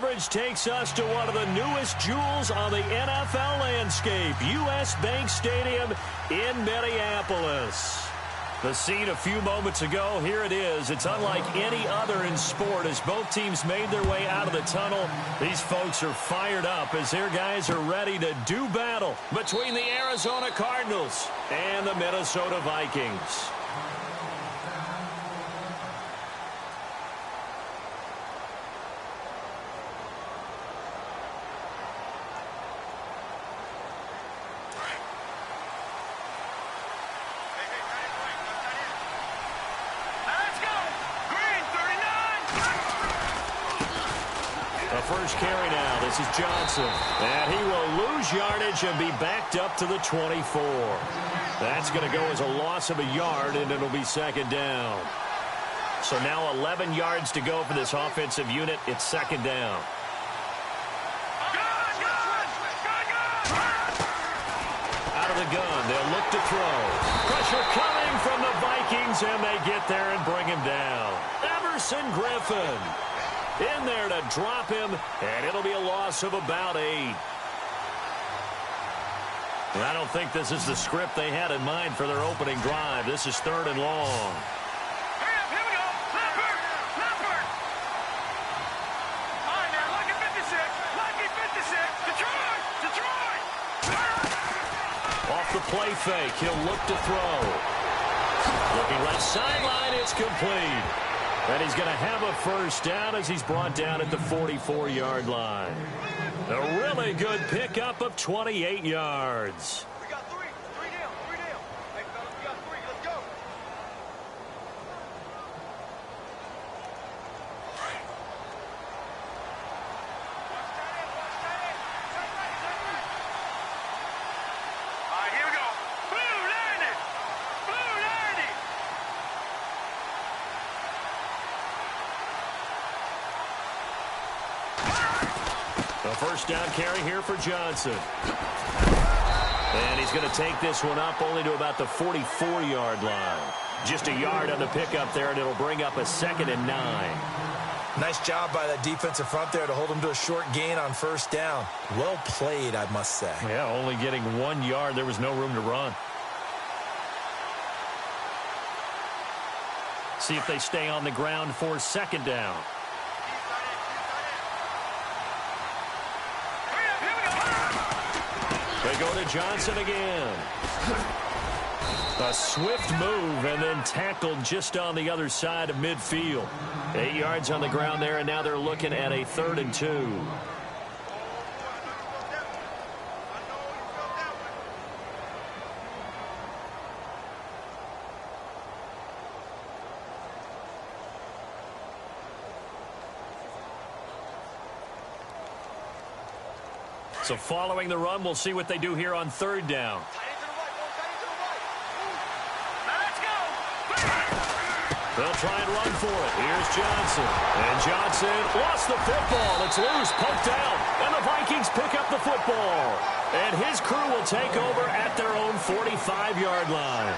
coverage takes us to one of the newest jewels on the NFL landscape, U.S. Bank Stadium in Minneapolis. The scene a few moments ago, here it is. It's unlike any other in sport as both teams made their way out of the tunnel. These folks are fired up as their guys are ready to do battle between the Arizona Cardinals and the Minnesota Vikings. First carry now. This is Johnson. And he will lose yardage and be backed up to the 24. That's going to go as a loss of a yard, and it'll be second down. So now 11 yards to go for this offensive unit. It's second down. Out of the gun. They'll look to throw. Pressure coming from the Vikings, and they get there and bring him down. Everson Griffin in there to drop him, and it'll be a loss of about 8. I don't think this is the script they had in mind for their opening drive. This is third and long. Hurry up, here we go. Lampert. All right, man, lucky 56. Detroit. Off the play fake, he'll look to throw. Looking left sideline, it's complete. And he's going to have a first down as he's brought down at the 44-yard line. A really good pickup of 28 yards. We got three down. Hey, fellas, we got 3. Let's go. All right, here we go. Blue 90. A first down carry here for Johnson. And he's going to take this one up only to about the 44-yard line. Just a yard on the pickup there, and it'll bring up a 2nd and 9. Nice job by that defensive front there to hold him to a short gain on first down. Well played, I must say. Yeah, only getting 1 yard. There was no room to run. See if they stay on the ground for second down. They go to Johnson again. A swift move and then tackled just on the other side of midfield. 8 yards on the ground there, and now they're looking at a 3rd and 2. So following the run, we'll see what they do here on 3rd down. They'll try and run for it. Here's Johnson. And Johnson lost the football. It's loose, poked out. And the Vikings pick up the football. And his crew will take over at their own 45-yard line.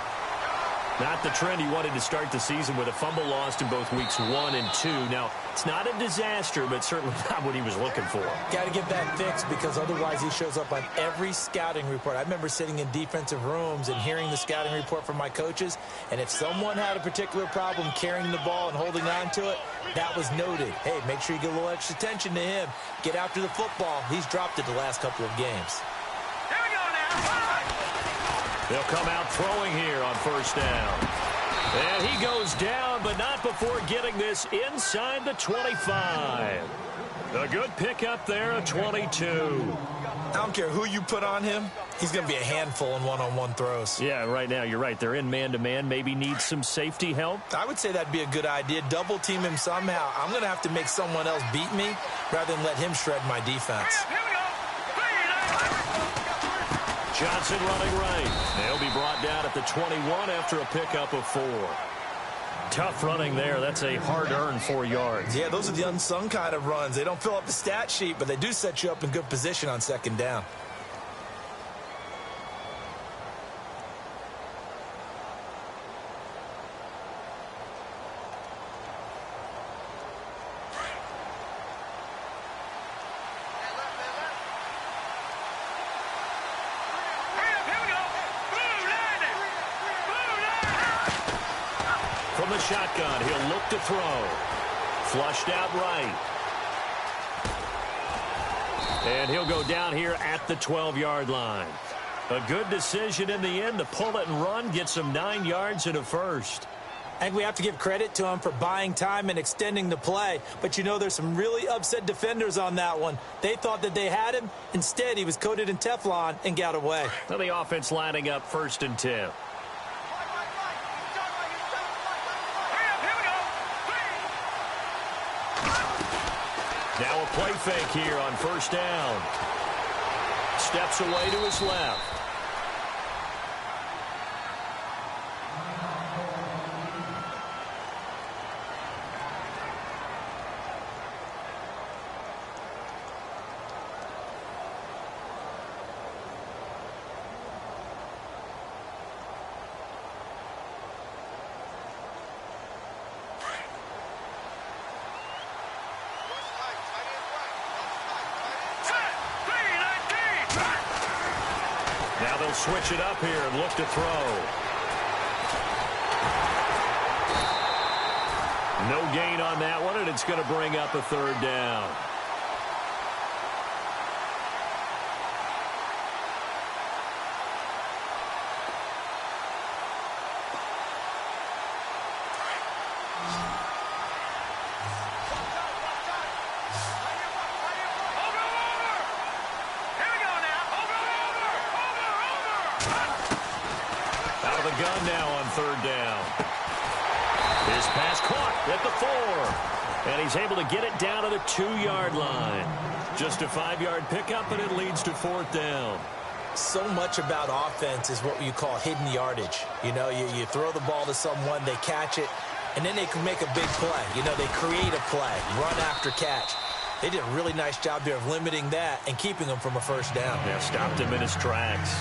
Not the trend he wanted to start the season with a fumble lost in both weeks 1 and 2. Now, it's not a disaster, but certainly not what he was looking for. Got to get that fixed because otherwise he shows up on every scouting report. I remember sitting in defensive rooms and hearing the scouting report from my coaches, and if someone had a particular problem carrying the ball and holding on to it, that was noted. Hey, make sure you get a little extra attention to him. Get after the football. He's dropped it the last couple of games. Here we go now. They'll come out throwing here on first down. And he goes down, but not before getting this inside the 25. A good pickup there at 22. I don't care who you put on him. He's going to be a handful in one-on-one throws. Yeah, right now, you're right. They're in man-to-man. Maybe needs some safety help. I would say that'd be a good idea. Double team him somehow. I'm going to have to make someone else beat me rather than let him shred my defense. Here we go. Johnson running right. They'll be brought down at the 21 after a pickup of 4. Tough running there. That's a hard-earned 4 yards. Yeah, those are the unsung kind of runs. They don't fill up the stat sheet, but they do set you up in good position on second down. shotgun. He'll look to throw. Flushed out right. And he'll go down here at the 12-yard line. A good decision in the end to pull it and run, get some 9 yards and a first. I think we have to give credit to him for buying time and extending the play. But, you know, there's some really upset defenders on that one. They thought that they had him. Instead, he was coated in Teflon and got away. Well, the offense lining up 1st and 10. Now a play fake here on 1st down. Steps away to his left. Now they'll switch it up here and look to throw. No gain on that one, and it's going to bring up a 3rd down. Out of the gun now on 3rd down. His pass caught at the 4. And he's able to get it down to the 2-yard line. Just a 5-yard pickup, and it leads to 4th down. So much about offense is what you call hidden yardage. You know, you throw the ball to someone, they catch it, and then they can make a big play. You know, they create a play, run after catch. They did a really nice job there of limiting that and keeping him from a 1st down. Yeah, stopped him in his tracks.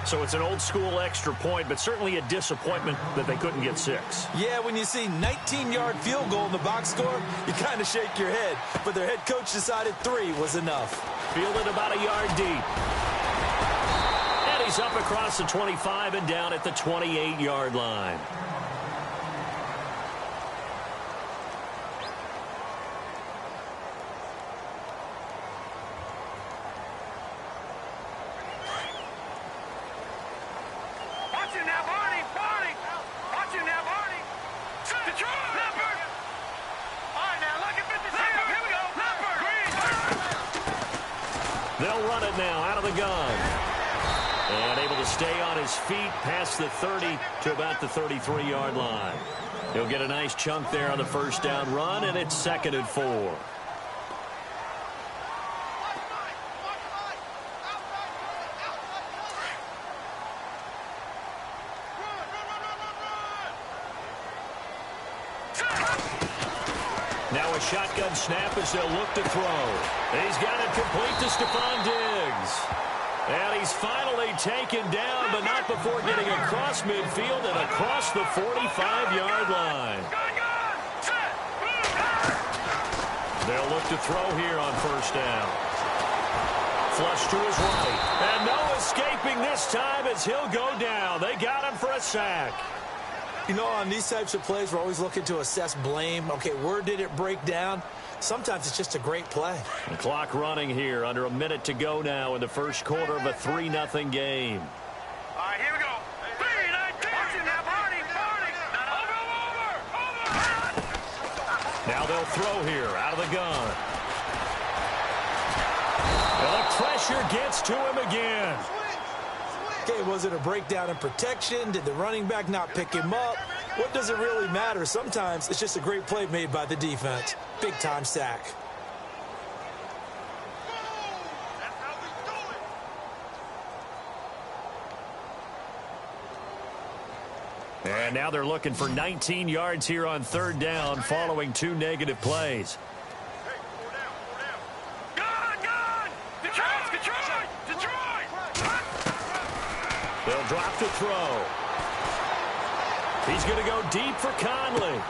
So it's an old-school extra point, but certainly a disappointment that they couldn't get 6. Yeah, when you see 19-yard field goal in the box score, you kind of shake your head. But their head coach decided 3 was enough. Fielded about a yard deep. And he's up across the 25 and down at the 28-yard line. They'll run it now out of the gun. And able to stay on his feet past the 30 to about the 33-yard line. He'll get a nice chunk there on the 1st down run, and it's 2nd and 4. Now a shotgun snap as they'll look to throw. He's got it complete to Stephon Diggs. And he's finally taken down, but not before getting across midfield and across the 45-yard line. They'll look to throw here on 1st down. Flush to his right. And no escaping this time as he'll go down. They got him for a sack. You know, on these types of plays, we're always looking to assess blame. Okay, where did it break down? Sometimes it's just a great play. The clock running here, under a minute to go now in the 1st quarter of a 3-0 game. All right, here we go. 3-19. Watch it now, Barney. Over. Now they'll throw here out of the gun. And the pressure gets to him again. Okay, was it a breakdown in protection? Did the running back not pick him up? What does it really matter? Sometimes it's just a great play made by the defense. Big-time sack. And now they're looking for 19 yards here on 3rd down following 2 negative plays. They'll drop to throw. He's going to go deep for Conley.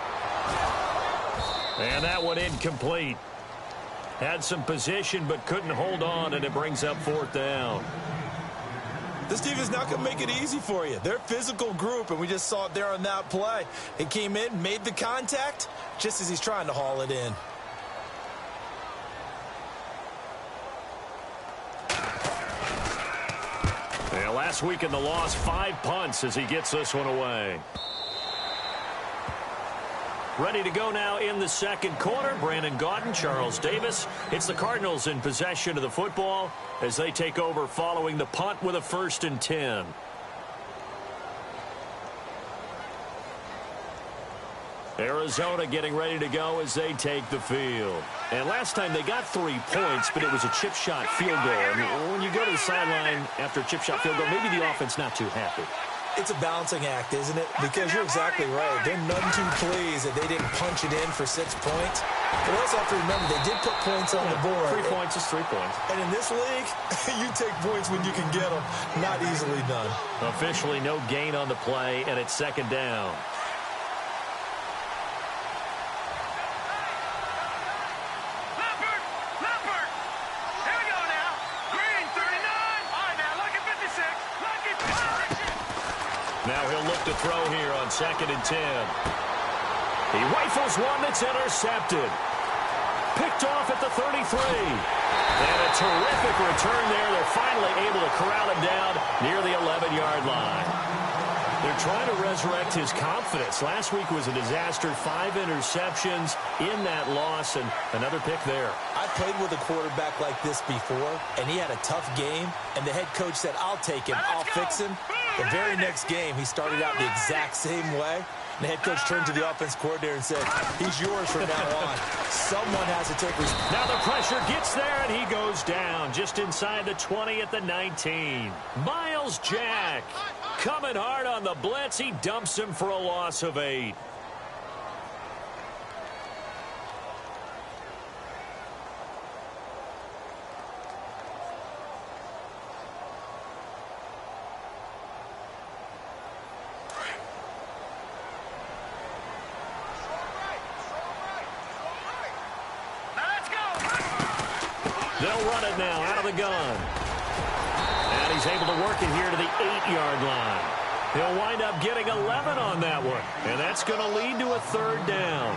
And that one incomplete. Had some position but couldn't hold on, and it brings up 4th down. This defense is not going to make it easy for you. They're a physical group, and we just saw it there on that play. He came in, made the contact, just as he's trying to haul it in. Yeah, last week in the loss, 5 punts as he gets this one away. Ready to go now in the second quarter. Brandon Gaudin, Charles Davis. It's the Cardinals in possession of the football as they take over following the punt with a 1st and 10. Arizona getting ready to go as they take the field. And last time they got 3 points, but it was a chip shot field goal. And when you go to the sideline after a chip shot field goal, maybe the offense not too happy. It's a balancing act, isn't it? Because you're exactly right. They're none too pleased that they didn't punch it in for 6 points. But we also have to remember they did put points on the board. 3 points is 3 points. And in this league, you take points when you can get them. Not easily done. Officially no gain on the play, and it's 2nd down. Now he'll look to throw here on 2nd and 10. He rifles one that's intercepted. Picked off at the 33. And a terrific return there. They're finally able to corral him down near the 11-yard line. They're trying to resurrect his confidence. Last week was a disaster. 5 interceptions in that loss, and another pick there. I played with a quarterback like this before, and he had a tough game, and the head coach said, I'll take him, I'll fix him. The very next game, he started out the exact same way. And the head coach turned to the offense coordinator and said, he's yours from now on. Someone has to take responsibility. Now the pressure gets there, and he goes down just inside the 20 at the 19. Miles Jack coming hard on the blitz. He dumps him for a loss of 8. They'll run it now out of the gun. And he's able to work it here to the 8-yard line. He'll wind up getting 11 on that one. And that's going to lead to a 3rd down.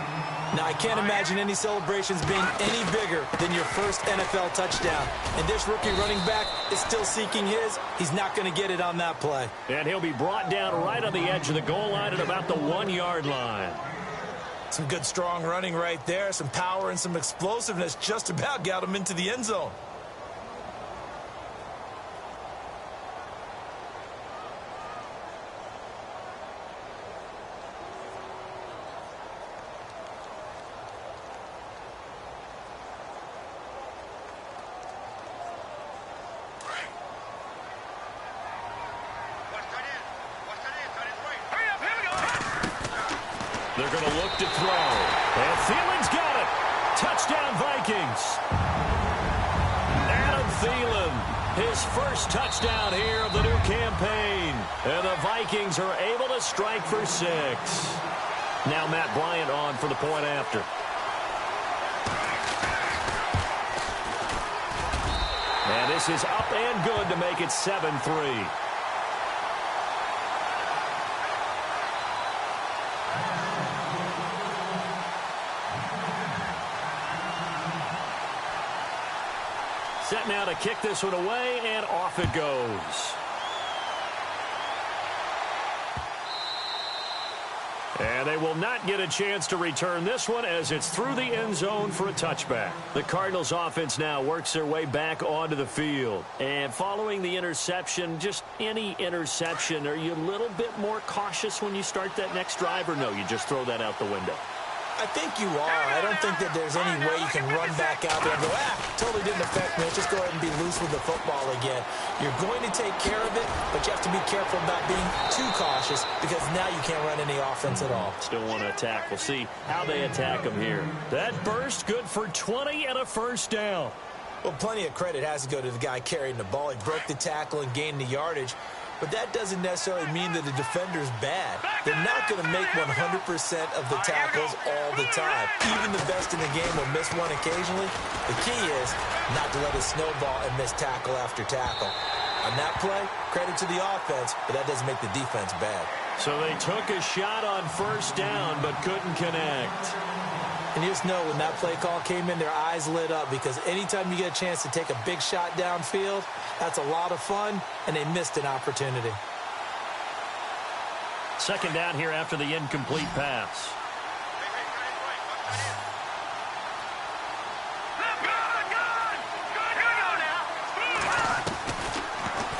Now, I can't imagine any celebrations being any bigger than your first NFL touchdown. And this rookie running back is still seeking his. He's not going to get it on that play. And he'll be brought down right on the edge of the goal line at about the 1-yard line. Some good, strong running right there. Some power and some explosiveness just about got him into the end zone. They're going to look to throw. And Thielen's got it. Touchdown, Vikings. Adam Thielen, his first touchdown here of the new campaign. And the Vikings are able to strike for 6. Now Matt Bryant on for the point after. And this is up and good to make it 7-3. Set now to kick this one away, and off it goes. And they will not get a chance to return this one as it's through the end zone for a touchback. The Cardinals offense now works their way back onto the field. And following the interception, just any interception, are you a little bit more cautious when you start that next drive, or no, you just throw that out the window? I think you are. I don't think that there's any way you can run back out there and go, totally didn't affect me. Let's just go ahead and be loose with the football again. You're going to take care of it, but you have to be careful about being too cautious because now you can't run any offense at all. Still want to attack. We'll see how they attack them here. That burst good for 20 and a 1st down. Well, plenty of credit has to go to the guy carrying the ball. He broke the tackle and gained the yardage. But that doesn't necessarily mean that the defender's bad. They're not going to make 100% of the tackles all the time. Even the best in the game will miss one occasionally. The key is not to let it snowball and miss tackle after tackle. On that play, credit to the offense, but that doesn't make the defense bad. So they took a shot on first down, but couldn't connect. And you just know when that play call came in, their eyes lit up, because anytime you get a chance to take a big shot downfield, that's a lot of fun, and they missed an opportunity. Second down here after the incomplete pass.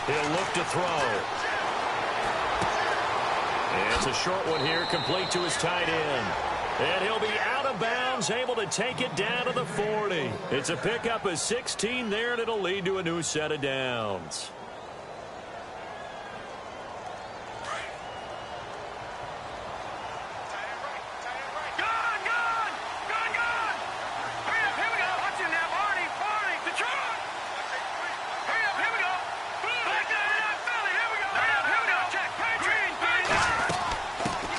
He'll look to throw. It's a short one here, complete to his tight end. And he'll be out of bounds, able to take it down to the 40. It's a pickup of 16 there, and it'll lead to a new set of downs.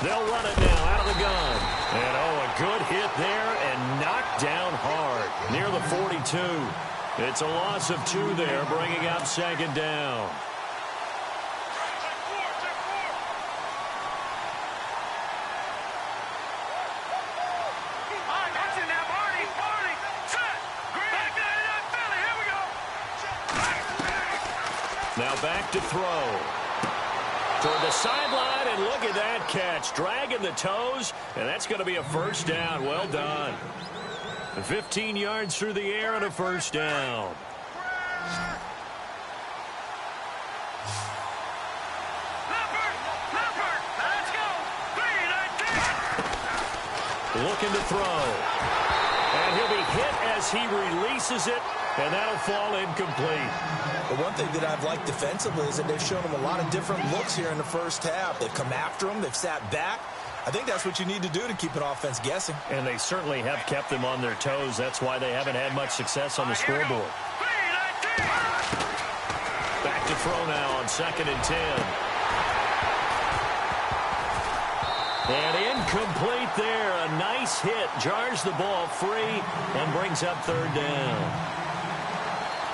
They'll run it now out of the gun. And, a good hit there and knocked down hard near the 42. It's a loss of 2 there, bringing up second down. Now back to throw. Toward the sideline, and look at that catch. Dragging the toes, and that's going to be a first down. Well done. 15 yards through the air and a first down. Looking to throw. And he'll be hit as he releases it, and that'll fall incomplete. But one thing that I've liked defensively is that they've shown him a lot of different looks here in the first half. They've come after him. They've sat back. I think that's what you need to do to keep an offense guessing. And they certainly have kept them on their toes. That's why they haven't had much success on the scoreboard. Back to throw now on 2nd and 10. And incomplete there. A nice hit. Jars the ball free and brings up 3rd down.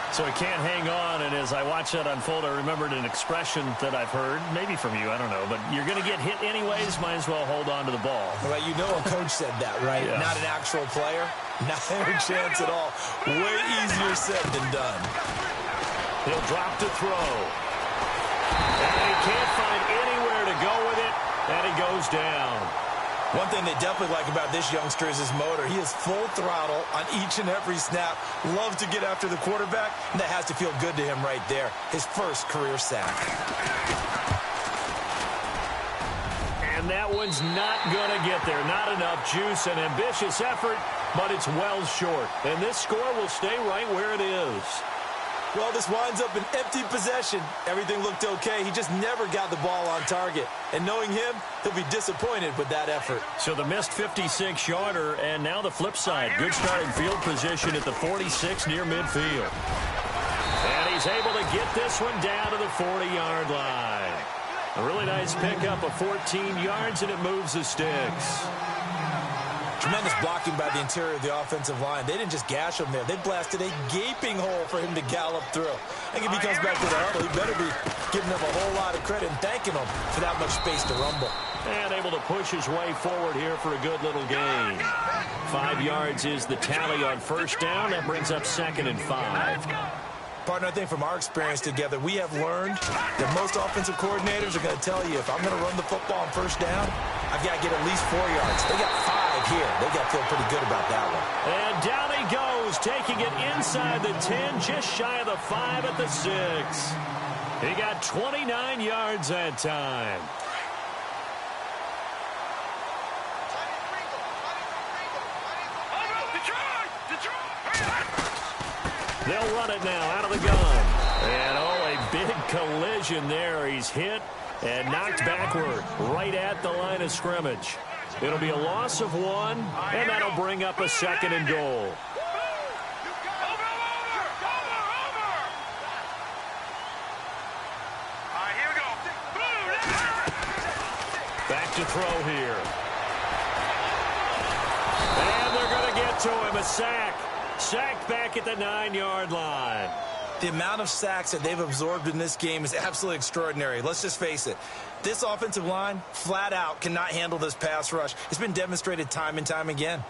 So he can't hang on, and as I watch that unfold, I remembered an expression that I've heard, maybe from you, I don't know, but you're going to get hit anyways, might as well hold on to the ball. Well, you know a coach said that, right? Yeah. Not an actual player. Not a chance at all. Way easier said than done. He'll drop to throw. And he can't find anywhere to go with it, and he goes down. One thing they definitely like about this youngster is his motor. He is full throttle on each and every snap. Loves to get after the quarterback, and that has to feel good to him right there. His first career sack. And that one's not going to get there. Not enough juice. An ambitious effort, but it's well short. And this score will stay right where it is. Well, this winds up an empty possession. Everything looked okay. He just never got the ball on target. And knowing him, he'll be disappointed with that effort. So the missed 56-yarder, and now the flip side. Good starting field position at the 46 near midfield. And he's able to get this one down to the 40-yard line. A really nice pickup of 14 yards, and it moves the sticks. Tremendous blocking by the interior of the offensive line. They didn't just gash him there. They blasted a gaping hole for him to gallop through. I think if he comes back to the huddle, he better be giving them a whole lot of credit and thanking them for that much space to rumble. And able to push his way forward here for a good little gain. 5 yards is the tally on first down. That brings up 2nd and 5. Partner, I think from our experience together, we have learned that most offensive coordinators are going to tell you, if I'm going to run the football on first down, I've got to get at least 4 yards. They got 5 here. They got to feel pretty good about that one. And down he goes, taking it inside the 10, just shy of the 5 at the 6. He got 29 yards that time. They'll run it now out of the gun. And, a big collision there. He's hit and knocked backward right at the line of scrimmage. It'll be a loss of 1, and that'll bring up a 2nd and goal. Back to throw here. And they're going to get to him. A sack. Sacked back at the 9-yard line. The amount of sacks that they've absorbed in this game is absolutely extraordinary. Let's just face it. This offensive line, flat out, cannot handle this pass rush. It's been demonstrated time and time again.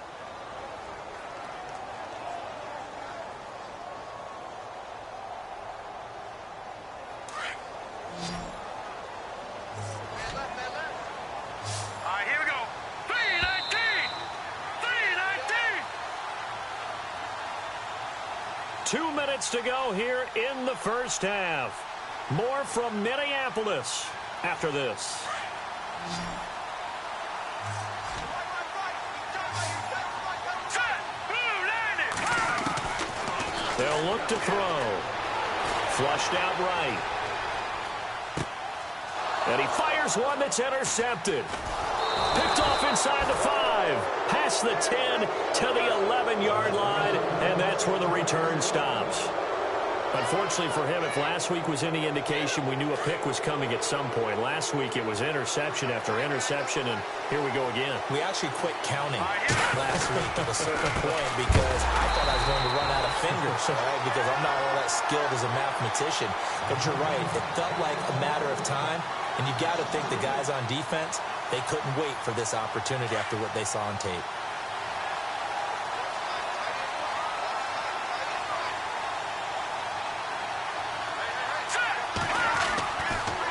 Here we go. 319. 2 minutes to go here in the first half. More from Minneapolis after this. They'll look to throw. Flushed out right. And he fires one that's intercepted. Picked off inside the 5. Past the 10 to the 11-yard line. And that's where the return stops. Unfortunately for him, if last week was any indication, we knew a pick was coming at some point. Last week it was interception after interception, and here we go again. We actually quit counting last week at a certain point because I thought I was going to run out of fingers, right? Because I'm not all that skilled as a mathematician. But you're right. It felt like a matter of time, and you got to think the guys on defense, they couldn't wait for this opportunity after what they saw on tape.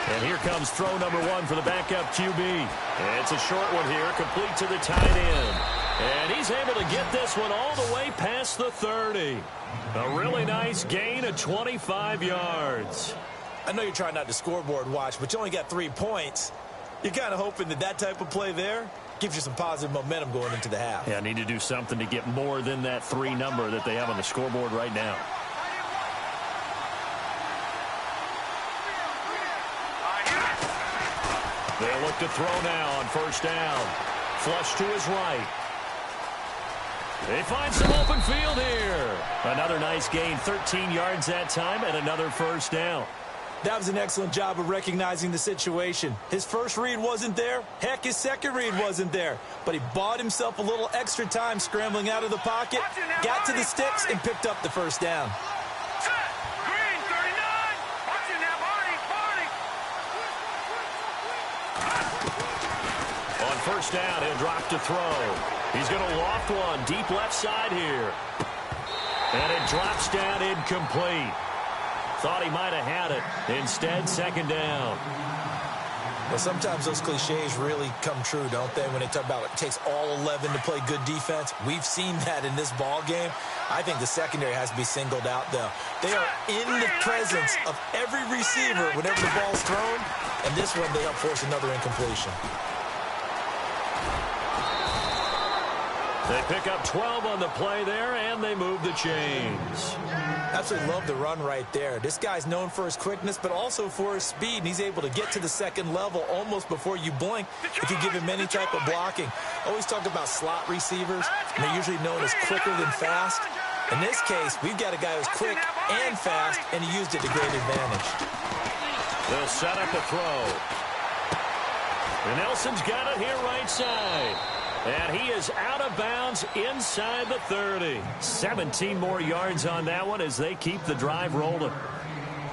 And here comes throw number 1 for the backup QB. And it's a short one here, complete to the tight end. And he's able to get this one all the way past the 30. A really nice gain of 25 yards. I know you're trying not to scoreboard watch, but you only got 3 points. You're kind of hoping that that type of play there gives you some positive momentum going into the half. Yeah, need to do something to get more than that 3 number that they have on the scoreboard right now. They'll look to throw now on first down. Flush to his right. They find some open field here. Another nice gain, 13 yards that time, and another first down. That was an excellent job of recognizing the situation. His first read wasn't there. Heck, his second read wasn't there. But he bought himself a little extra time scrambling out of the pocket, got to the sticks, and picked up the first down. Green 39. Watching now, Barney. On first down, he'll drop to throw. He's going to loft one deep left side here. And it drops down incomplete. Thought he might have had it. Instead, second down. Well, sometimes those cliches really come true, don't they? When they talk about it takes all 11 to play good defense. We've seen that in this ball game. I think the secondary has to be singled out, though. They are in the presence of every receiver whenever the ball's thrown. And this one, they help force another incompletion. They pick up 12 on the play there, and they move the chains. Absolutely love the run right there. This guy's known for his quickness, but also for his speed, and he's able to get to the second level almost before you blink if you give him any type of blocking. Always talk about slot receivers, and they're usually known as quicker than fast. In this case, we've got a guy who's quick and fast, and he used it to great advantage. They'll set up a throw. And Nelson's got it here right side. And he is out of bounds inside the 30. 17 more yards on that one as they keep the drive rolling.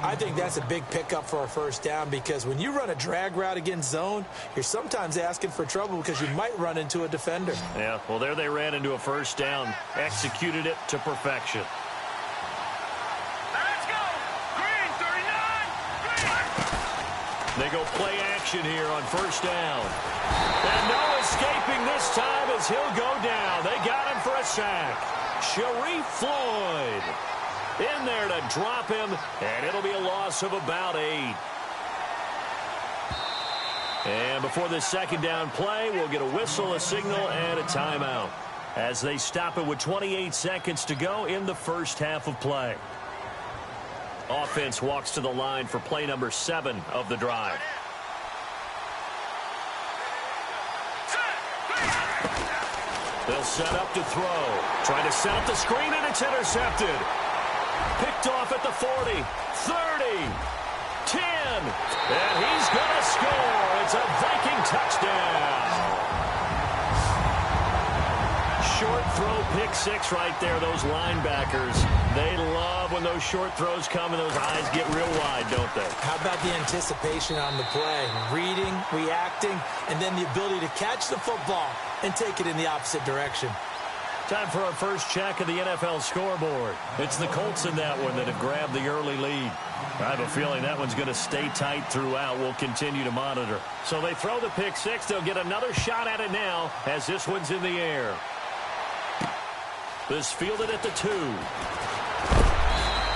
I think that's a big pickup for a first down because when you run a drag route against zone, you're sometimes asking for trouble because you might run into a defender. Yeah, well, there they ran into a first down, executed it to perfection. Let's go. Green 39. Green. They go play action here on first down. And no escaping this time as he'll go down. They got him for a sack. Sharif Floyd in there to drop him, and it'll be a loss of about 8. And before this second down play, we'll get a whistle, a signal, and a timeout as they stop it with 28 seconds to go in the first half of play. Offense walks to the line for play number 7 of the drive. They'll set up to throw. Trying to set up the screen, and it's intercepted. Picked off at the 40, 30, 10. And he's going to score. It's a Viking touchdown. Short throw, pick 6 right there. Those linebackers, they love when those short throws come and those eyes get real wide, don't they? How about the anticipation on the play? Reading, reacting, and then the ability to catch the football and take it in the opposite direction. Time for our first check of the NFL scoreboard. It's the Colts in that one that have grabbed the early lead. I have a feeling that one's going to stay tight throughout. We'll continue to monitor. So they throw the pick six. They'll get another shot at it now as this one's in the air. This fielded at the 2.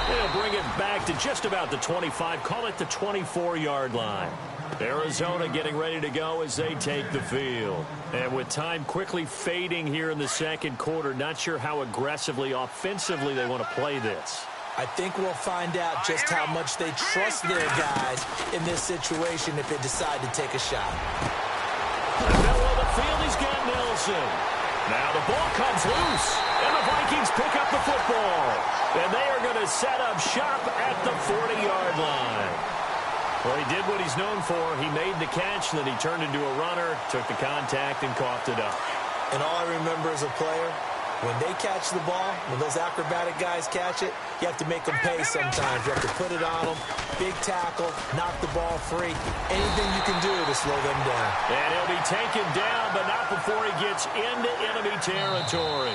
They'll bring it back to just about the 25. Call it the 24-yard line. Arizona getting ready to go as they take the field. And with time quickly fading here in the second quarter, not sure how aggressively, offensively they want to play this. I think we'll find out just how much they trust their guys in this situation if they decide to take a shot. In the middle of the field, he's got Nelson. Now the ball comes loose, and the Vikings pick up the football. And they are going to set up shop at the 40-yard line. Well, he did what he's known for. He made the catch, then he turned into a runner, took the contact, and coughed it up. And all I remember as a player, when they catch the ball, when those acrobatic guys catch it, you have to make them pay sometimes. You have to put it on them, big tackle, knock the ball free. Anything you can do to slow them down. And he'll be taken down, but not before he gets into enemy territory.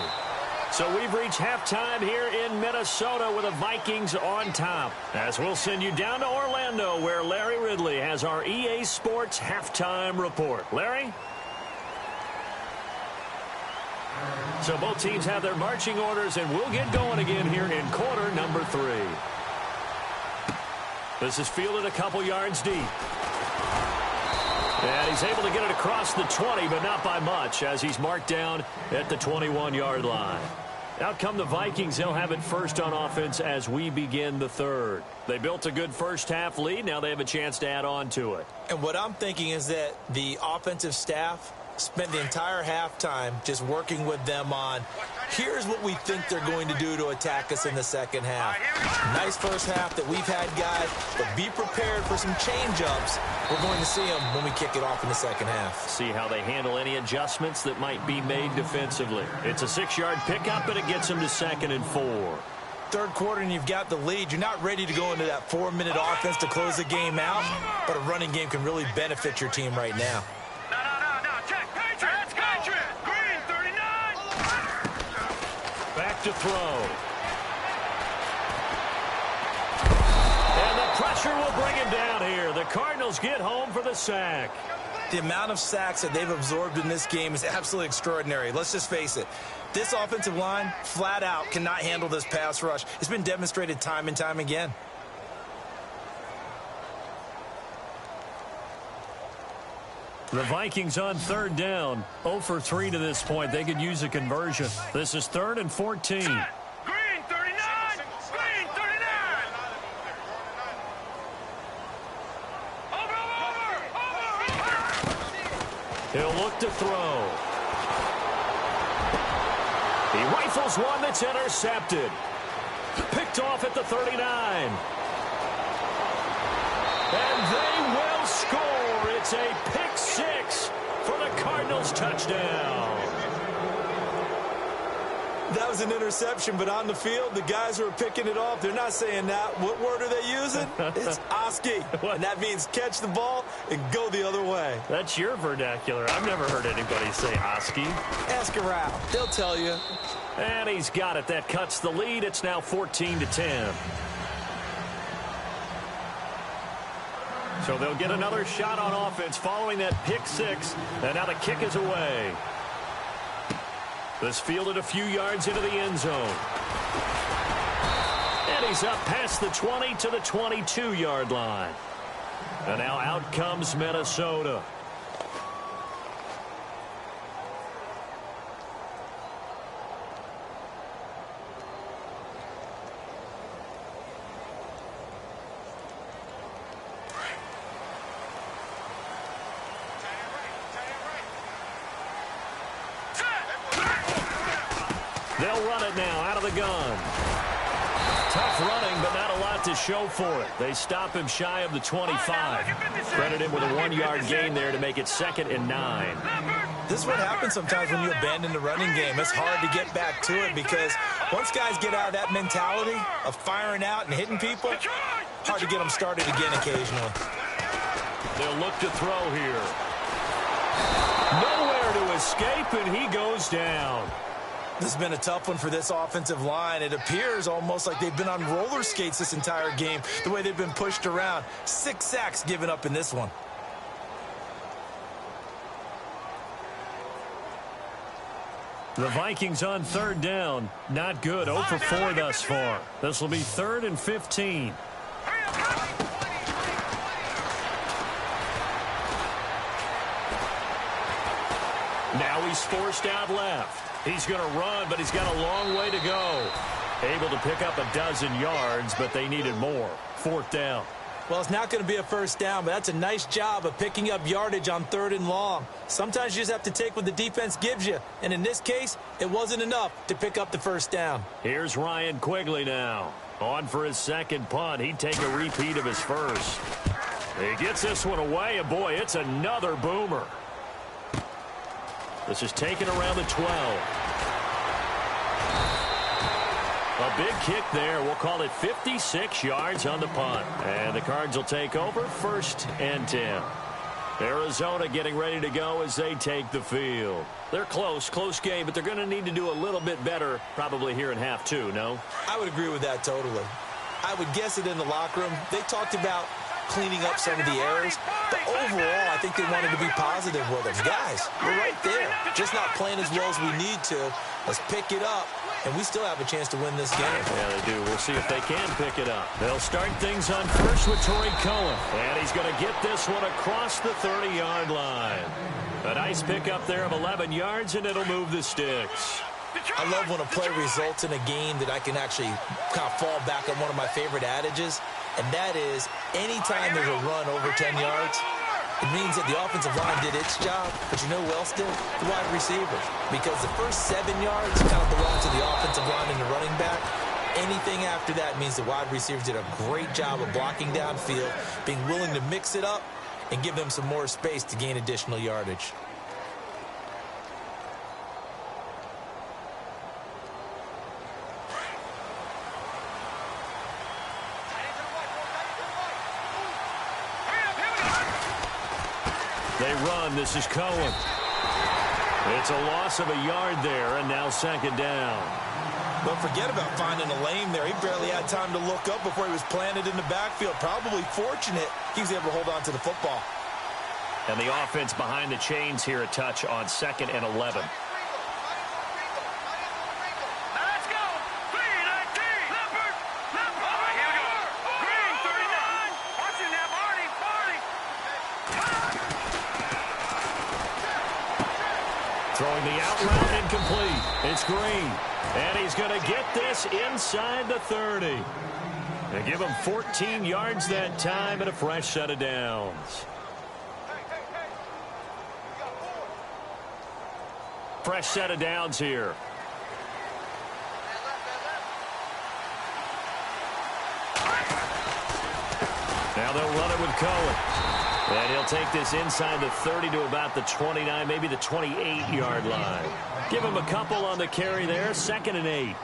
So we've reached halftime here in Minnesota with the Vikings on top. As we'll send you down to Orlando, where Larry Ridley has our EA Sports halftime report. Larry? So both teams have their marching orders, and we'll get going again here in quarter number 3. This is fielded a couple yards deep. And he's able to get it across the 20, but not by much, as he's marked down at the 21-yard line. Out come the Vikings. They'll have it first on offense as we begin the third. They built a good first-half lead. Now they have a chance to add on to it. And what I'm thinking is that the offensive staff spent the entire halftime just working with them on, here's what we think they're going to do to attack us in the second half. Nice first half that we've had, guys, but be prepared for some change-ups. We're going to see them when we kick it off in the second half. See how they handle any adjustments that might be made defensively. It's a 6-yard pickup, and it gets them to 2nd and 4. Third quarter, and you've got the lead. You're not ready to go into that 4-minute offense to close the game out, but a running game can really benefit your team right now. To throw. And the pressure will bring him down here. The Cardinals get home for the sack. The amount of sacks that they've absorbed in this game is absolutely extraordinary. Let's just face it. This offensive line, flat out, cannot handle this pass rush. It's been demonstrated time and time again. The Vikings on third down, 0 for 3 to this point. They could use a conversion. This is 3rd and 14. Green 39! Green 39! Over! He'll look to throw. He rifles one that's intercepted. Picked off at the 39. And they will score. It's a pick 6 for the Cardinals touchdown. That was an interception, but on the field, the guys who are picking it off, they're not saying that. What word are they using? It's Oski. And that means catch the ball and go the other way. That's your vernacular. I've never heard anybody say Oski. Ask around. They'll tell you. And he's got it. That cuts the lead. It's now 14-10. So they'll get another shot on offense following that pick 6. And now the kick is away. This fielded a few yards into the end zone. And he's up past the 20 to the 22-yard line. And now out comes Minnesota. They'll run it now out of the gun. Tough running, but not a lot to show for it. They stop him shy of the 25. Credit him with a 1-yard gain there to make it 2nd and 9. This is what happens sometimes when you abandon the running game. It's hard to get back to it because once guys get out of that mentality of firing out and hitting people, hard to get them started again occasionally. They'll look to throw here. Nowhere to escape, and he goes down. This has been a tough one for this offensive line. It appears almost like they've been on roller skates this entire game, the way they've been pushed around. 6 sacks given up in this one. The Vikings on third down. Not good. 0 for 4 thus far. This will be 3rd and 15. Now he's forced out left. He's going to run, but he's got a long way to go. Able to pick up 12 yards, but they needed more. 4th down. Well, it's not going to be a first down, but that's a nice job of picking up yardage on 3rd and long. Sometimes you just have to take what the defense gives you, and in this case, it wasn't enough to pick up the first down. Here's Ryan Quigley now. On for his second punt. He'd take a repeat of his first. He gets this one away, and boy, it's another boomer. This is taken around the 12. A big kick there. We'll call it 56 yards on the punt. And the Cards will take over 1st and 10. Arizona getting ready to go as they take the field. They're close game, but they're going to need to do a little bit better probably here in half 2, no? I would agree with that totally. I would guess it in the locker room. They talked about cleaning up some of the errors, but overall, I think they wanted to be positive with them. Guys, we're right there. Just not playing as well as we need to. Let's pick it up, and we still have a chance to win this game. Yeah, they do. We'll see if they can pick it up. They'll start things on first with Torrey Cohen, and he's going to get this one across the 30-yard line. A nice pickup there of 11 yards, and it'll move the sticks. I love when a play results in a game that I can actually kind of fall back on one of my favorite adages, and that is anytime there's a run over 10 yards, it means that the offensive line did its job, but you know who else did? The wide receivers. Because the first 7 yards kind of belong to the offensive line and the running back. Anything after that means the wide receivers did a great job of blocking downfield, being willing to mix it up, and give them some more space to gain additional yardage. They run. This is Cohen. It's a loss of a yard there, and now 2nd down. Don't forget about finding a lane there. He barely had time to look up before he was planted in the backfield. Probably fortunate he was able to hold on to the football. And the offense behind the chains here a touch on 2nd and 11. Throwing the out route incomplete. It's Green. And he's going to get this inside the 30. They give him 14 yards that time and a fresh set of downs. Fresh set of downs here. Now they'll run it with Cohen. And he'll take this inside the 30 to about the 29, maybe the 28-yard line. Give him a couple on the carry there, 2nd and 8.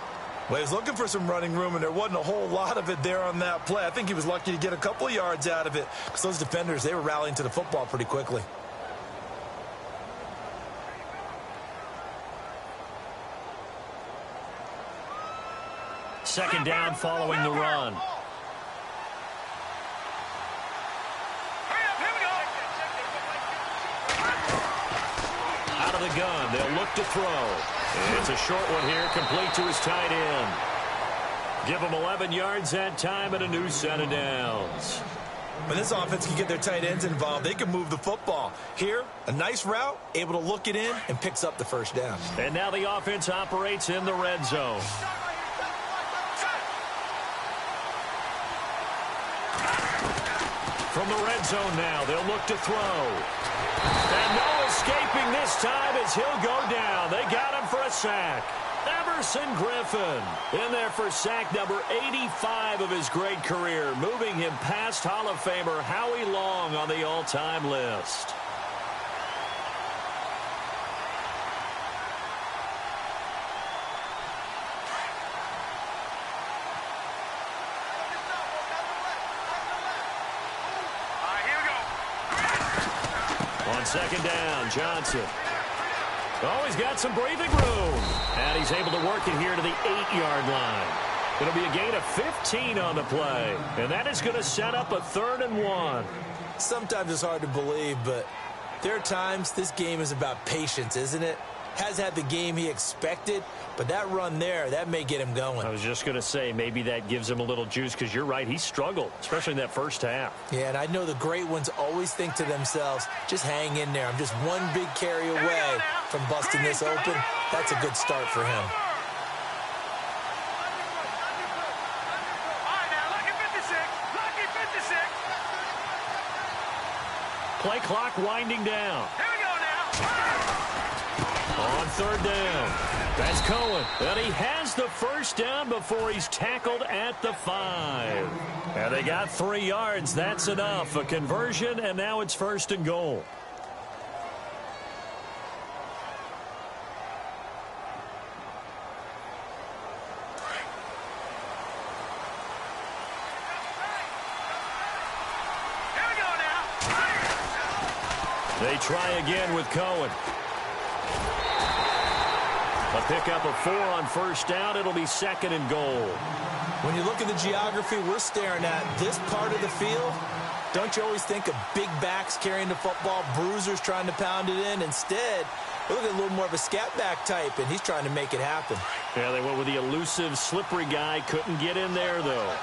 Well, he was looking for some running room, and there wasn't a whole lot of it there on that play. I think he was lucky to get a couple of yards out of it because those defenders, they were rallying to the football pretty quickly. Second down following the run. Out of the gun, they'll look to throw. It's a short one here, complete to his tight end. Give him 11 yards that time and a new set of downs. When this offense can get their tight ends involved, they can move the football. Here, a nice route, able to look it in, and picks up the first down. And now the offense operates in the red zone. From the red zone now, they'll look to throw. And no escaping this time as he'll go down. They got him for a sack. Everson Griffin in there for sack number 85 of his great career, moving him past Hall of Famer Howie Long on the all-time list. On second down, Johnson. Oh, he's got some breathing room. And he's able to work it here to the 8-yard line. It'll be a gain of 15 on the play. And that is going to set up a 3rd and 1. Sometimes it's hard to believe, but there are times this game is about patience, isn't it? Hasn't had the game he expected, but that run there, that may get him going. I was just going to say, maybe that gives him a little juice, because you're right, he struggled, especially in that first half. Yeah, and I know the great ones always think to themselves, just hang in there. I'm just one big carry away from busting this open. That's a good start for him. Play clock winding down. Here we go now. On 3rd down. That's Cohen. And he has the first down before he's tackled at the 5. And they got 3 yards. That's enough. A conversion, and now it's 1st and goal. They try again with Cohen. A pickup of 4 on 1st down. It'll be 2nd and goal. When you look at the geography we're staring at, this part of the field, don't you always think of big backs carrying the football, bruisers trying to pound it in? Instead, look at a little more of a scat back type, and he's trying to make it happen. Yeah, they went with the elusive, slippery guy. Couldn't get in there, though.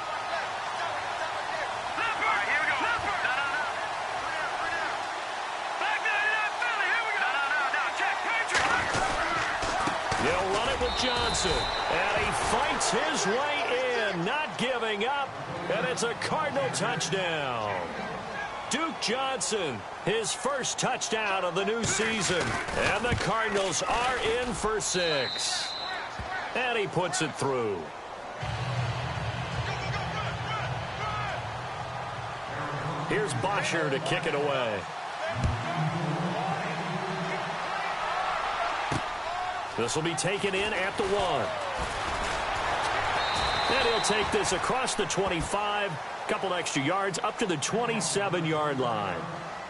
They'll run it with Johnson, and he fights his way in, not giving up, and it's a Cardinal touchdown. Duke Johnson, his first touchdown of the new season, and the Cardinals are in for 6. And he puts it through. Here's Bosher to kick it away. This will be taken in at the 1. And he'll take this across the 25, couple extra yards up to the 27-yard line.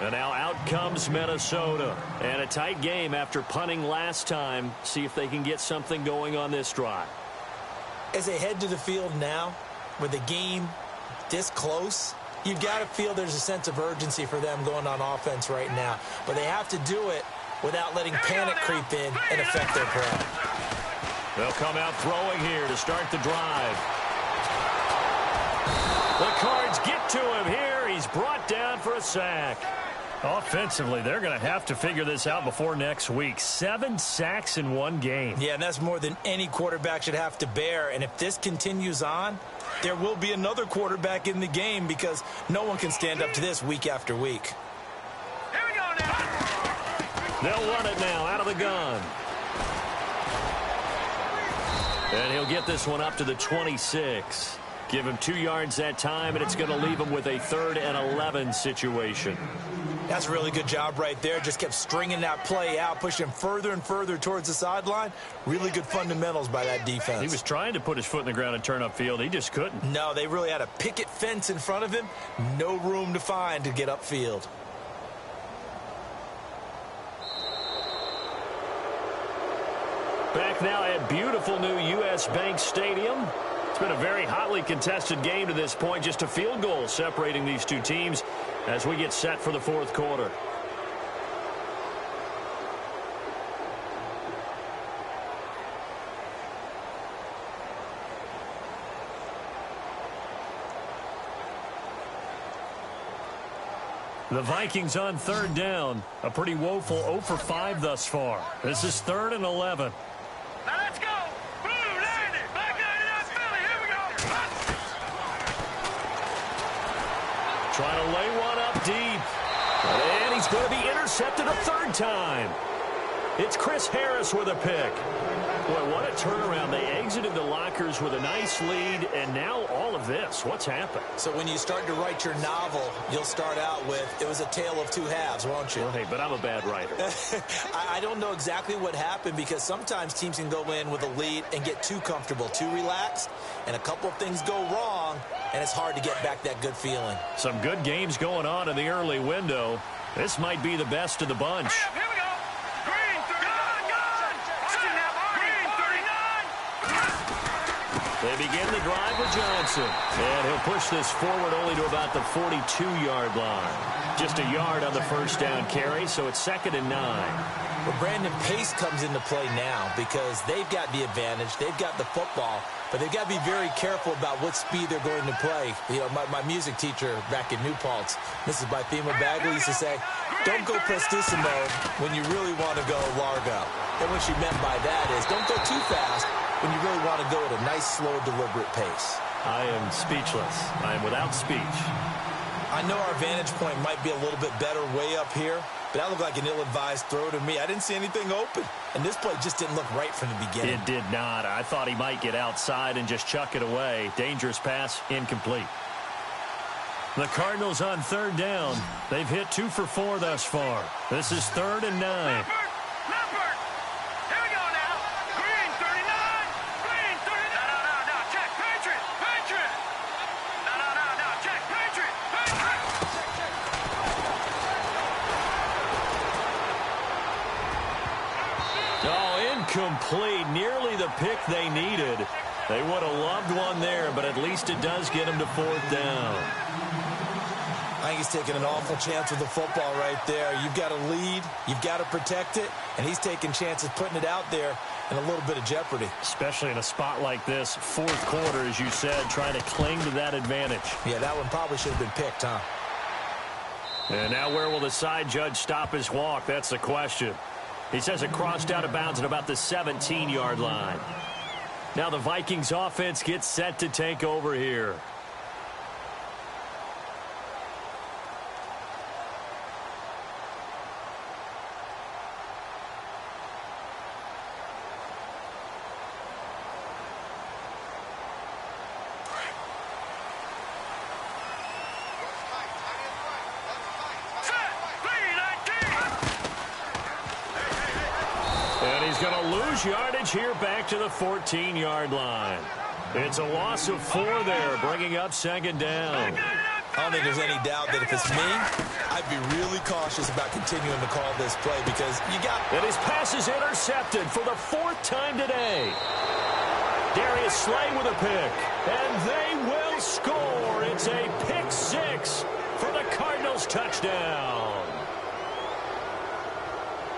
And now out comes Minnesota. And a tight game after punting last time. See if they can get something going on this drive. As they head to the field now, with the game this close, you've got to feel there's a sense of urgency for them going on offense right now. But they have to do it without letting panic creep in and affect their play. They'll come out throwing here to start the drive. The Cards get to him here. He's brought down for a sack. Offensively, they're going to have to figure this out before next week. 7 sacks in one game. Yeah, and that's more than any quarterback should have to bear. And if this continues on, there will be another quarterback in the game, because no one can stand up to this week after week. Here we go now. They'll run it now out of the gun. And he'll get this one up to the 26. Give him 2 yards that time, and it's going to leave him with a 3rd and 11 situation. That's a really good job right there. Just kept stringing that play out, pushing him further and further towards the sideline. Really good fundamentals by that defense. He was trying to put his foot in the ground and turn upfield. He just couldn't. No, they really had a picket fence in front of him. No room to find to get upfield. Back now at beautiful new U.S. Bank Stadium. It's been a very hotly contested game to this point. Just a field goal separating these two teams as we get set for the 4th quarter. The Vikings on 3rd down. A pretty woeful 0 for 5 thus far. This is 3rd and 11. Now let's go. Blue, land it. Back out of that Philly. Here we go. Trying to lay one up deep. And he's going to be intercepted a 3rd time. It's Chris Harris with a pick. Boy, what a turnaround. They exited the lockers with a nice lead, and now all of this. What's happened? So when you start to write your novel, you'll start out with, it was a tale of 2 halves, won't you? Well, hey, but I'm a bad writer. I don't know exactly what happened, because sometimes teams can go in with a lead and get too comfortable, too relaxed, and a couple of things go wrong, and it's hard to get back that good feeling. Some good games going on in the early window. This might be the best of the bunch. Here we go. Green 39. Watching now. Green 39. They begin the drive with Johnson. And he'll push this forward only to about the 42-yard line. Just a yard on the first down carry, so it's 2nd and 9. Well, Brandon, pace comes into play now because they've got the advantage. They've got the football, but they've got to be very careful about what speed they're going to play. You know, my music teacher back in New Paltz, Mrs. Bythema Bagley, used to say, don't go prestissimo when you really want to go largo. And what she meant by that is don't go too fast when you really want to go at a nice, slow, deliberate pace. I am speechless. I am without speech. I know our vantage point might be a little bit better way up here, but that looked like an ill-advised throw to me. I didn't see anything open, and this play just didn't look right from the beginning. It did not. I thought he might get outside and just chuck it away. Dangerous pass, incomplete. The Cardinals on 3rd down. They've hit 2 for 4 thus far. This is 3rd and 9. Leopard. Here we go now. Green 39. Green 39. No. Check. Patriot. No. Check. Patriot. Oh, incomplete. Nearly the pick they needed. They would have loved one there, but at least it does get them to 4th down. I think he's taking an awful chance with the football right there. You've got to lead. You've got to protect it. And he's taking chances putting it out there in a little bit of jeopardy. Especially in a spot like this, 4th quarter, as you said, trying to cling to that advantage. Yeah, that one probably should have been picked, huh? And now where will the side judge stop his walk? That's the question. He says it crossed out of bounds at about the 17-yard line. Now the Vikings offense gets set to take over here. Yardage here back to the 14-yard line. It's a loss of 4 there, bringing up 2nd down. I don't think there's any doubt that if it's me, I'd be really cautious about continuing to call this play because you got... And his pass is intercepted for the 4th time today. Darius Slay with a pick, and they will score. It's a pick 6 for the Cardinals touchdown.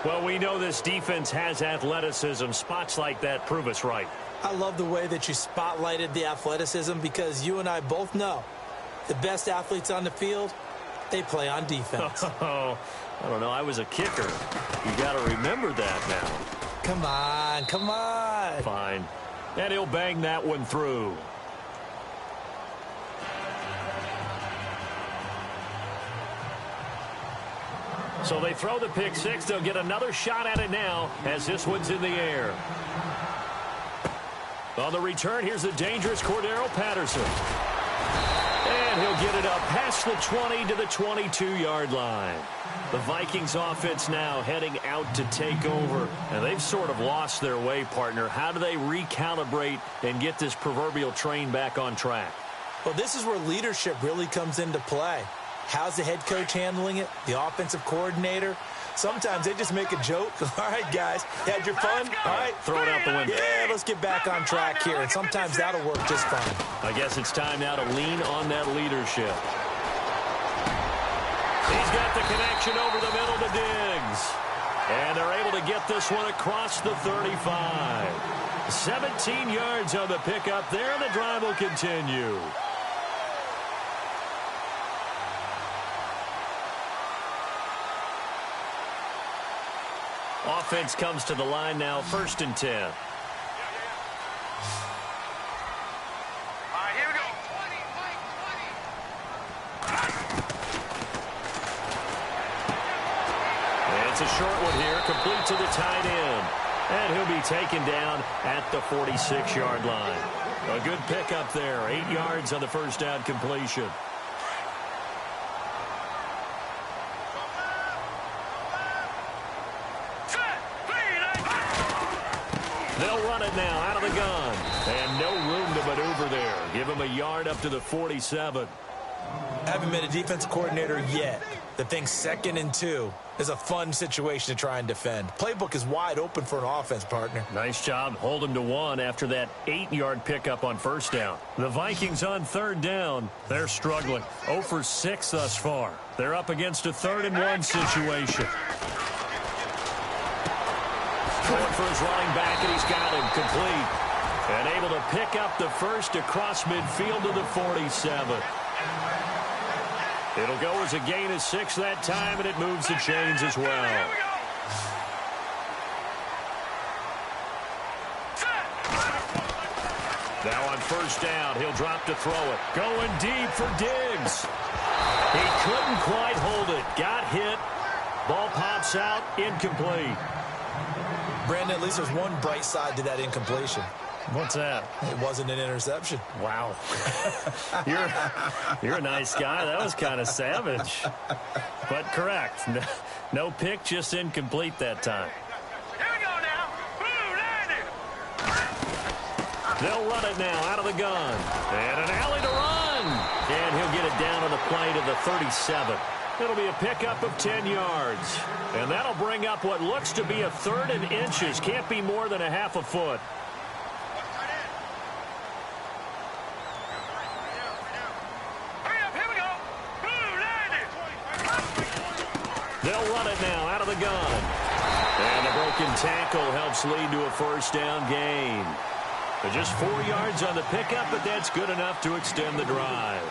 Well, we know this defense has athleticism. Spots like that prove us right. I love the way that you spotlighted the athleticism because you and I both know the best athletes on the field, they play on defense. Oh, I don't know. I was a kicker. You got to remember that now. Come on. Fine. And he'll bang that one through. So they throw the pick 6. They'll get another shot at it now as this one's in the air. On the return, here's the dangerous Cordero Patterson. And he'll get it up past the 20 to the 22-yard line. The Vikings offense now heading out to take over. And they've sort of lost their way, partner. How do they recalibrate and get this proverbial train back on track? Well, this is where leadership really comes into play. How's the head coach handling it? The offensive coordinator? Sometimes they just make a joke. All right, guys, you had your fun? All right. Throw it out the window. Yeah, let's get back on track here. And sometimes that'll work just fine. I guess it's time now to lean on that leadership. He's got the connection over the middle to Diggs. And they're able to get this one across the 35. 17 yards on the pickup there, and the drive will continue. Offense comes to the line now, 1st and 10. All right, here we go. And it's a short one here, complete to the tight end. And he'll be taken down at the 46-yard line. A good pickup there, 8 yards on the first down completion. They'll run it now out of the gun. And no room to maneuver there. Give him a yard up to the 47. I haven't been a defensive coordinator yet. The thing 2nd and 2 is a fun situation to try and defend. Playbook is wide open for an offense, partner. Nice job. Hold him to 1 after that 8-yard pickup on 1st down. The Vikings on 3rd down. They're struggling. 0 for 6 thus far. They're up against a 3rd and 1 situation. Going for his running back, and he's got him complete. And able to pick up the first across midfield to the 47. It'll go as a gain of 6 that time, and it moves the chains as well. Now on 1st down, he'll drop to throw it. Going deep for Diggs. He couldn't quite hold it. Got hit. Ball pops out, incomplete. Brandon, at least there's one bright side to that incompletion. What's that? It wasn't an interception. Wow. You're a nice guy. That was kind of savage. But correct. No pick, just incomplete that time. Here we go now. They'll run it now out of the gun. And an alley to run. And he'll get it down on the play to the 37. It'll be a pickup of 10 yards. And that'll bring up what looks to be a 3rd and inches. Can't be more than a half a foot. They'll run it now out of the gun. And a broken tackle helps lead to a 1st down gain. But just 4 yards on the pickup, but that's good enough to extend the drive.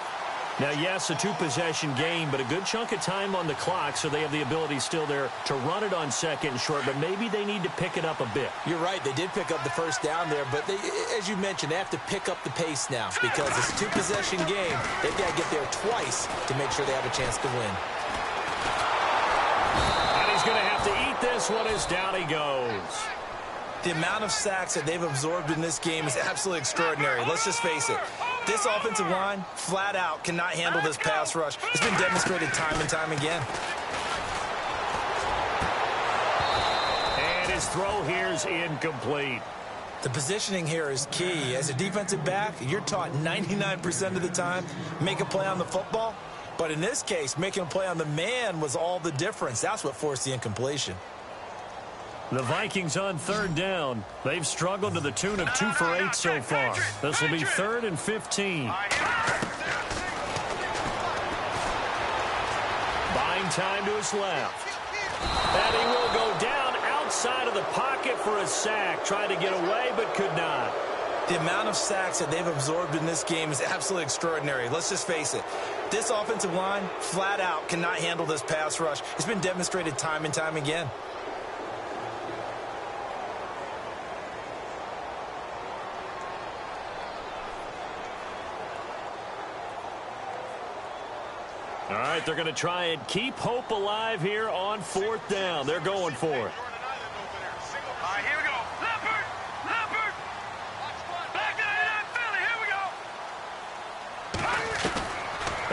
Now, yes, a 2-possession game, but a good chunk of time on the clock, so they have the ability still there to run it on 2nd and short, but maybe they need to pick it up a bit. You're right. They did pick up the 1st down there, but they, as you mentioned, they have to pick up the pace now because it's a 2-possession game. They've got to get there twice to make sure they have a chance to win. And he's going to have to eat this one as down he goes. The amount of sacks that they've absorbed in this game is absolutely extraordinary. Let's just face it. This offensive line, flat out, cannot handle this pass rush. It's been demonstrated time and time again. And his throw here is incomplete. The positioning here is key. As a defensive back, you're taught 99% of the time, make a play on the football. But in this case, making a play on the man was all the difference. That's what forced the incompletion. The Vikings on 3rd down. They've struggled to the tune of 2 for 8 so far. This will be 3rd and 15. Buying time to his left. And he will go down outside of the pocket for a sack. Tried to get away, but could not. The amount of sacks that they've absorbed in this game is absolutely extraordinary. Let's just face it. This offensive line, flat out, cannot handle this pass rush. It's been demonstrated time and time again. All right, they're going to try and keep hope alive here on 4th down. They're going for it. All right, here we go. Leopard! Leopard! Back to Philly. Here we go.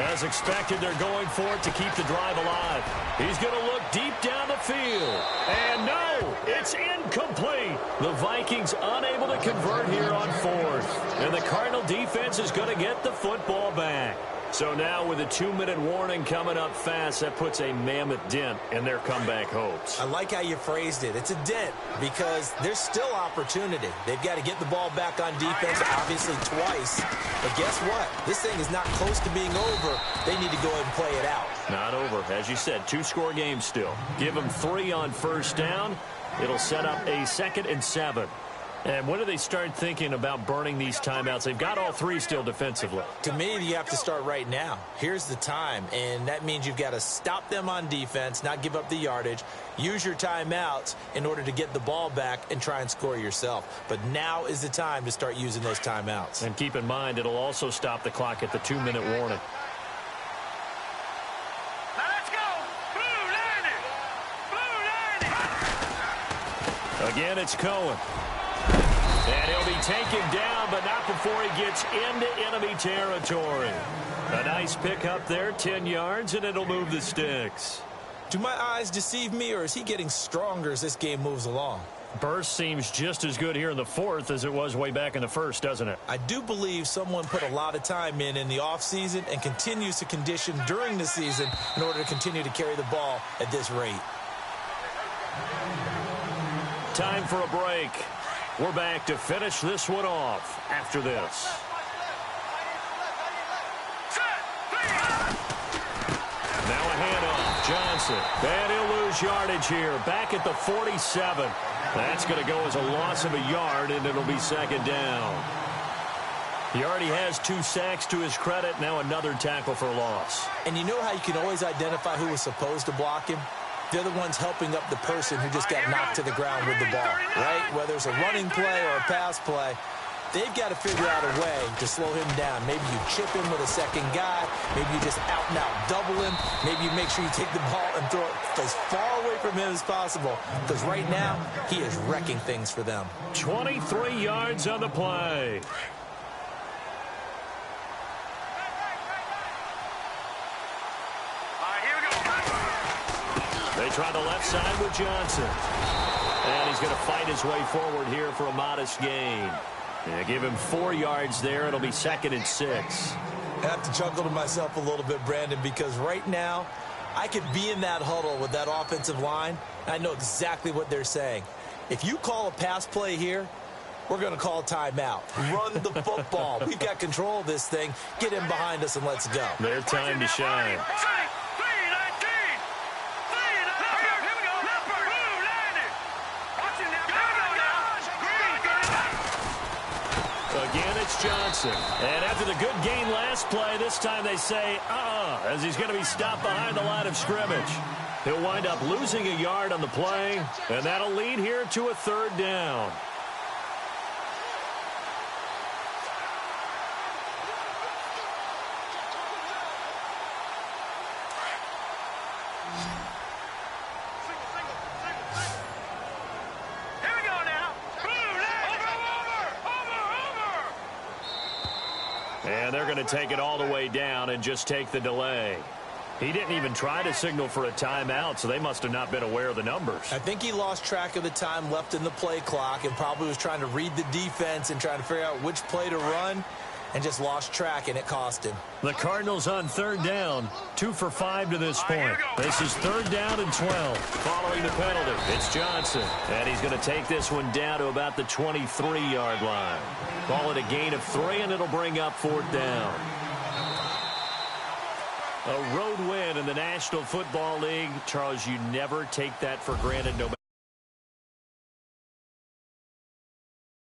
As expected, they're going for it to keep the drive alive. He's going to look deep down the field. And no, it's incomplete. The Vikings unable to convert here on 4th. And the Cardinal defense is going to get the football back. So now with a 2-minute warning coming up fast, that puts a mammoth dent in their comeback hopes. I like how you phrased it. It's a dent because there's still opportunity. They've got to get the ball back on defense, obviously twice. But guess what? This thing is not close to being over. They need to go ahead and play it out. Not over. As you said, 2-score game still. Give them 3 on 1st down. It'll set up a 2nd and 7. And when do they start thinking about burning these timeouts? They've got all 3 still defensively. To me, you have to start right now. Here's the time, and that means you've got to stop them on defense, not give up the yardage, use your timeouts in order to get the ball back and try and score yourself. But now is the time to start using those timeouts. And keep in mind, it'll also stop the clock at the 2-minute warning. Now let's go. Blue 90. Again, it's Cohen. And he'll be taken down, but not before he gets into enemy territory. A nice pickup there, 10 yards, and it'll move the sticks. Do my eyes deceive me, or is he getting stronger as this game moves along? Burst seems just as good here in the fourth as it was way back in the first, doesn't it? I do believe someone put a lot of time in the offseason and continues to condition during the season in order to continue to carry the ball at this rate. Time for a break. We're back to finish this one off after this. Now a handoff. Johnson. And he'll lose yardage here. Back at the 47. That's going to go as a loss of a yard, and it'll be second down. He already has 2 sacks to his credit. Now another tackle for loss. And you know how you can always identify who was supposed to block him? They're the ones helping up the person who just got knocked to the ground with the ball, right? Whether it's a running play or a pass play, they've got to figure out a way to slow him down. Maybe you chip him with a second guy. Maybe you just out-and-out double him. Maybe you make sure you take the ball and throw it as far away from him as possible. Because right now, he is wrecking things for them. 23 yards on the play. They try the left side with Johnson. And he's going to fight his way forward here for a modest gain. Yeah, give him 4 yards there. It'll be second and 6. I have to chuckle to myself a little bit, Brandon, because right now I could be in that huddle with that offensive line. I know exactly what they're saying. If you call a pass play here, we're going to call timeout. Run the football. We've got control of this thing. Get in behind us and let's go. Their time to shine. Again, it's Johnson. And after the good gain last play, this time they say, as he's going to be stopped behind the line of scrimmage. He'll wind up losing a yard on the play, and that'll lead here to a third down. And they're going to take it all the way down and just take the delay. He didn't even try to signal for a timeout, so they must have not been aware of the numbers. I think he lost track of the time left in the play clock and probably was trying to read the defense and trying to figure out which play to run and just lost track, and it cost him. The Cardinals on third down, 2 for 5 to this point. This is third down and 12. Following the penalty, it's Johnson. And he's going to take this one down to about the 23-yard line. Call it a gain of 3, and it'll bring up fourth down. A road win in the National Football League. Charles, you never take that for granted no matter